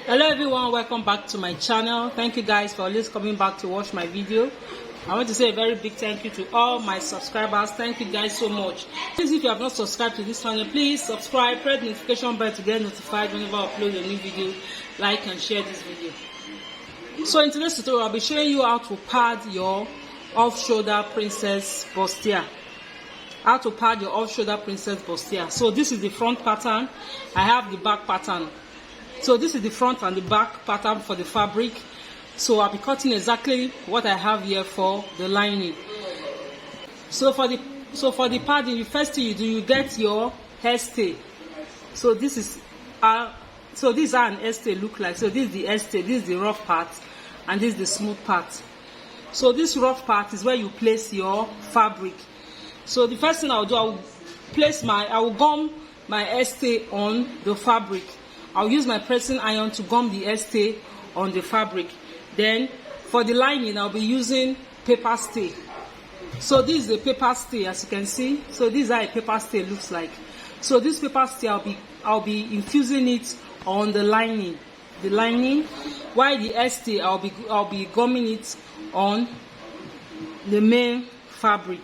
Hello everyone, welcome back to my channel. Thank you guys for always coming back to watch my video. I want to say a very big thank you to all my subscribers. Thank you guys so much. Please, if you have not subscribed to this channel, please subscribe, press the notification bell to get notified whenever I upload a new video. Like and share this video. So in today's tutorial, I'll be showing you how to pad your off-shoulder Princess Bustier. How to pad your off-shoulder Princess Bustier. So this is the front pattern. I have the back pattern. So this is the front and the back pattern for the fabric. So I'll be cutting exactly what I have here for the lining. So for the padding, the first thing you do, you get your hairstay. So this is so these are an hairstay look like. So this is the hairstay, this is the rough part, and this is the smooth part. So this rough part is where you place your fabric. So the first thing I'll do, I will gum my hairstay on the fabric. I'll use my pressing iron to gum the hairstay on the fabric. Then for the lining, I'll be using paper stay. So this is the paper stay, as you can see. So this is how a paper stay looks like. So this paper stay, I'll be infusing it on the lining. While the hairstay, I'll be gumming it on the main fabric.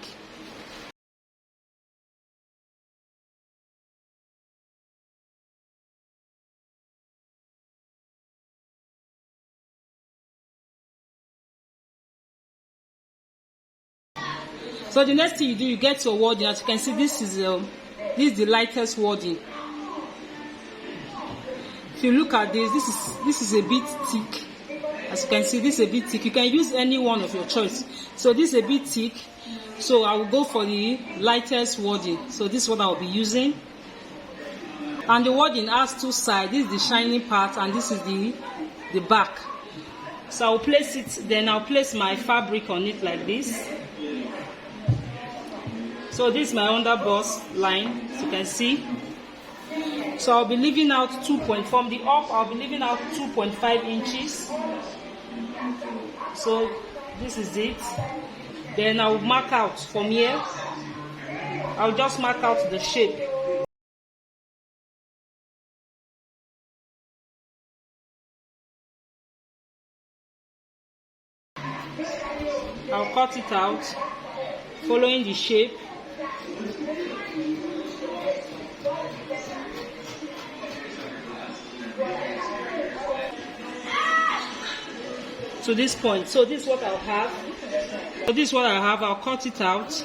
So the next thing you do, you get your wording. As you can see, this is the lightest wording. If you look at this is a bit thick. As you can see, this is a bit thick. You can use any one of your choice. So this is a bit thick. So I will go for the lightest wording. So this is what I will be using. And the wording has two sides. This is the shiny part, and this is the back. So I'll place it. Then I'll place my fabric on it like this. So this is my underbust line, as you can see. So I'll be leaving out from the up, I'll be leaving out 2.5 inches. So this is it. Then I'll mark out from here. I'll just mark out the shape. I'll cut it out, following the shape. To this point. So this is what I'll have. I'll cut it out.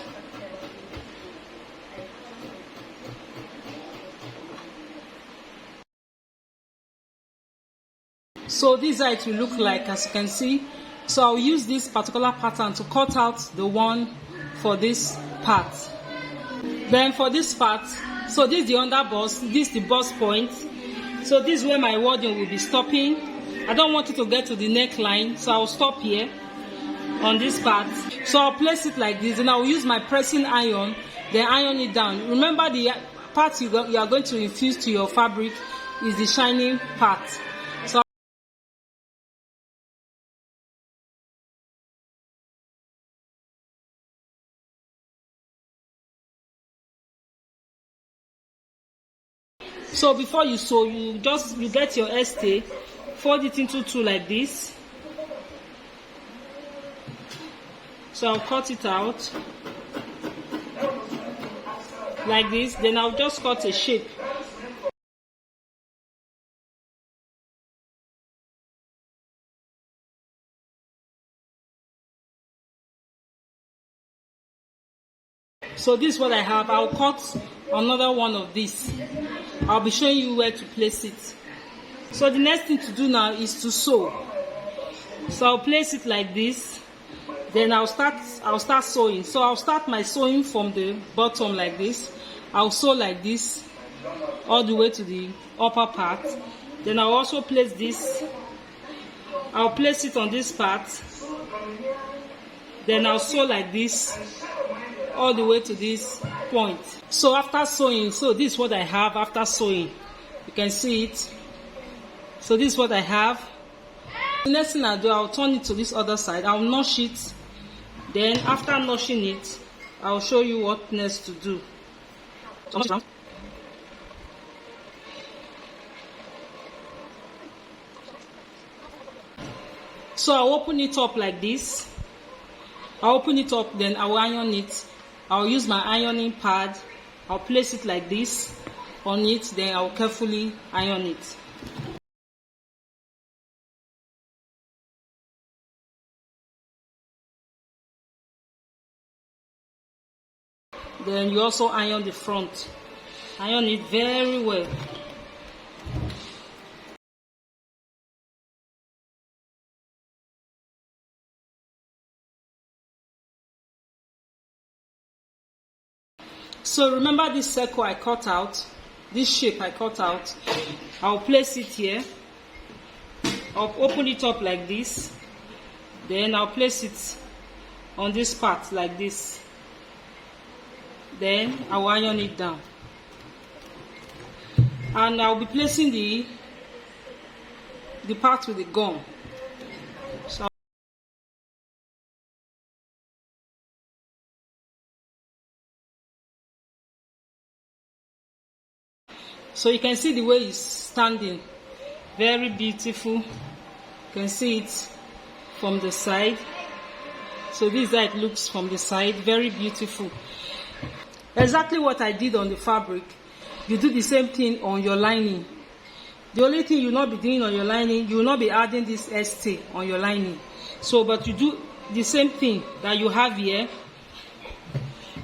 So this is how it will look like, as you can see. So I'll use this particular pattern to cut out the one for this part. Then for this part, so this is the underbust, this is the bust point. So this is where my wording will be stopping. I don't want it to get to the neckline, so I'll stop here on this part. So I'll place it like this, and I'll use my pressing iron, then iron it down. Remember, the part you are going to infuse to your fabric is the shining part. So before you sew, you get your hairstay, fold it into two like this. So I'll cut it out like this. Then I'll just cut a shape. So this is what I have. I'll cut another one of these. I'll be showing you where to place it. So the next thing to do now is to sew. So I'll place it like this. Then I'll start sewing. So I'll start my sewing from the bottom like this. I'll sew like this all the way to the upper part. Then I'll also place this. I'll place it on this part. Then I'll sew like this all the way to this point. So after sewing, so this is what I have after sewing. You can see it. So this is what I have. The next thing I do, I'll turn it to this other side. I'll notch it. Then after notching it, I'll show you what next to do. So I'll open it up like this. I'll open it up, then I'll iron it. I'll use my ironing pad. I'll place it like this on it, then I'll carefully iron it. Then you also iron the front. Iron it very well. So remember this circle I cut out, this shape I cut out. I'll place it here. I'll open it up like this. Then I'll place it on this part like this. Then I'll iron it down. And I'll be placing the part with the gum. So you can see the way it's standing. Very beautiful. You can see it from the side. So this is how it looks from the side. Very beautiful. Exactly what I did on the fabric. You do the same thing on your lining. The only thing you will not be doing on your lining, you will not be adding this ST on your lining. So, but you do the same thing that you have here.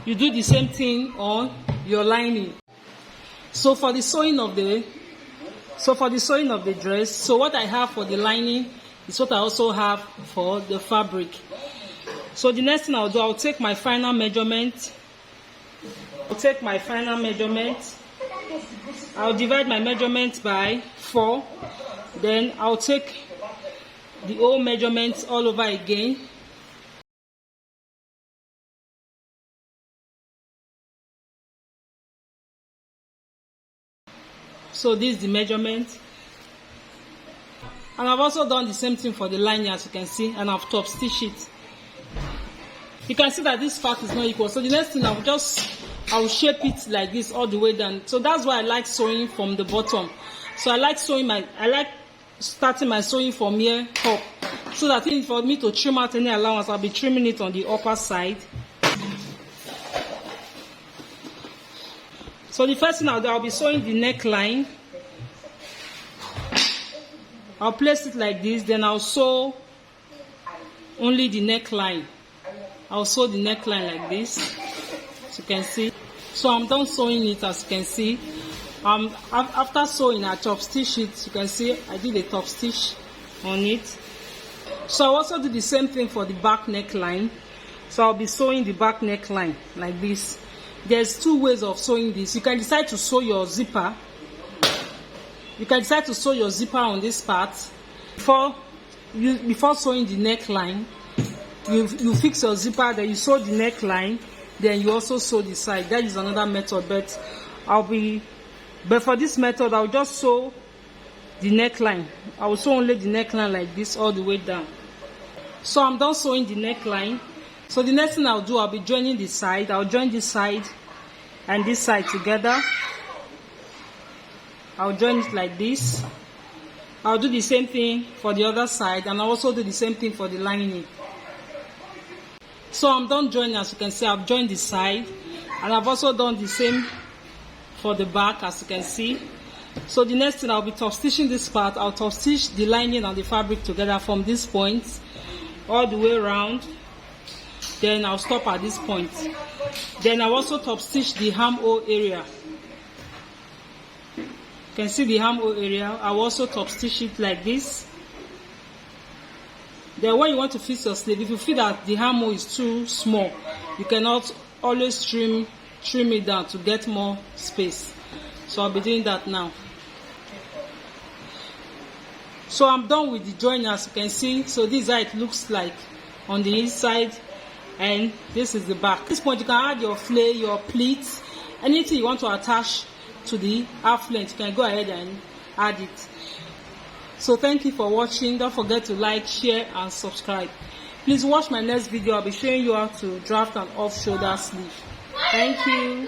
You do the same thing on your lining. So for the sewing of the dress, so what I have for the lining is what I also have for the fabric. So the next thing I'll do, I'll take my final measurement. I'll divide my measurement by 4. Then I'll take the whole measurements all over again. So this is the measurement. And I've also done the same thing for the lining, as you can see, and I've top stitched it. You can see that this part is not equal. So the next thing I'll shape it like this all the way down. So that's why I like sewing from the bottom. So I like starting my sewing from here up. So that for me to trim out any allowance, I'll be trimming it on the upper side. So the first thing I'll do, I'll be sewing the neckline. I'll place it like this, then I'll sew only the neckline. I'll sew the neckline like this, as you can see. So I'm done sewing it, as you can see. After sewing, I top stitch it. You can see I did a top stitch on it. So I'll also do the same thing for the back neckline. So I'll be sewing the back neckline like this. There's 2 ways of sewing this. You can decide to sew your zipper. You can decide to sew your zipper on this part. Before sewing the neckline, you fix your zipper, then you sew the neckline, then you also sew the side. That is another method, but for this method, I'll just sew the neckline. I will sew only the neckline like this all the way down. So I'm done sewing the neckline. So the next thing I'll do, I'll be joining the side. I'll join this side and this side together. I'll join it like this. I'll do the same thing for the other side, and I'll also do the same thing for the lining. So I'm done joining, as you can see. I've joined the side, and I've also done the same for the back, as you can see. So the next thing, I'll be top stitching this part. I'll top stitch the lining and the fabric together from this point all the way around. Then I'll stop at this point. Then I'll also top stitch the armhole area. You can see the armhole area. I'll also top stitch it like this. Then when you want to fix your sleeve, if you feel that the armhole is too small, you cannot always trim it down to get more space. So I'll be doing that now. So I'm done with the join, as you can see. So this is how it looks like on the inside, and this is the back. At this point, you can add your flare, your pleats, anything you want to attach to the half length. You can go ahead and add it. So thank you for watching. Don't forget to like, share, and subscribe. Please watch my next video. I'll be showing you how to draft an off-shoulder sleeve. Thank you.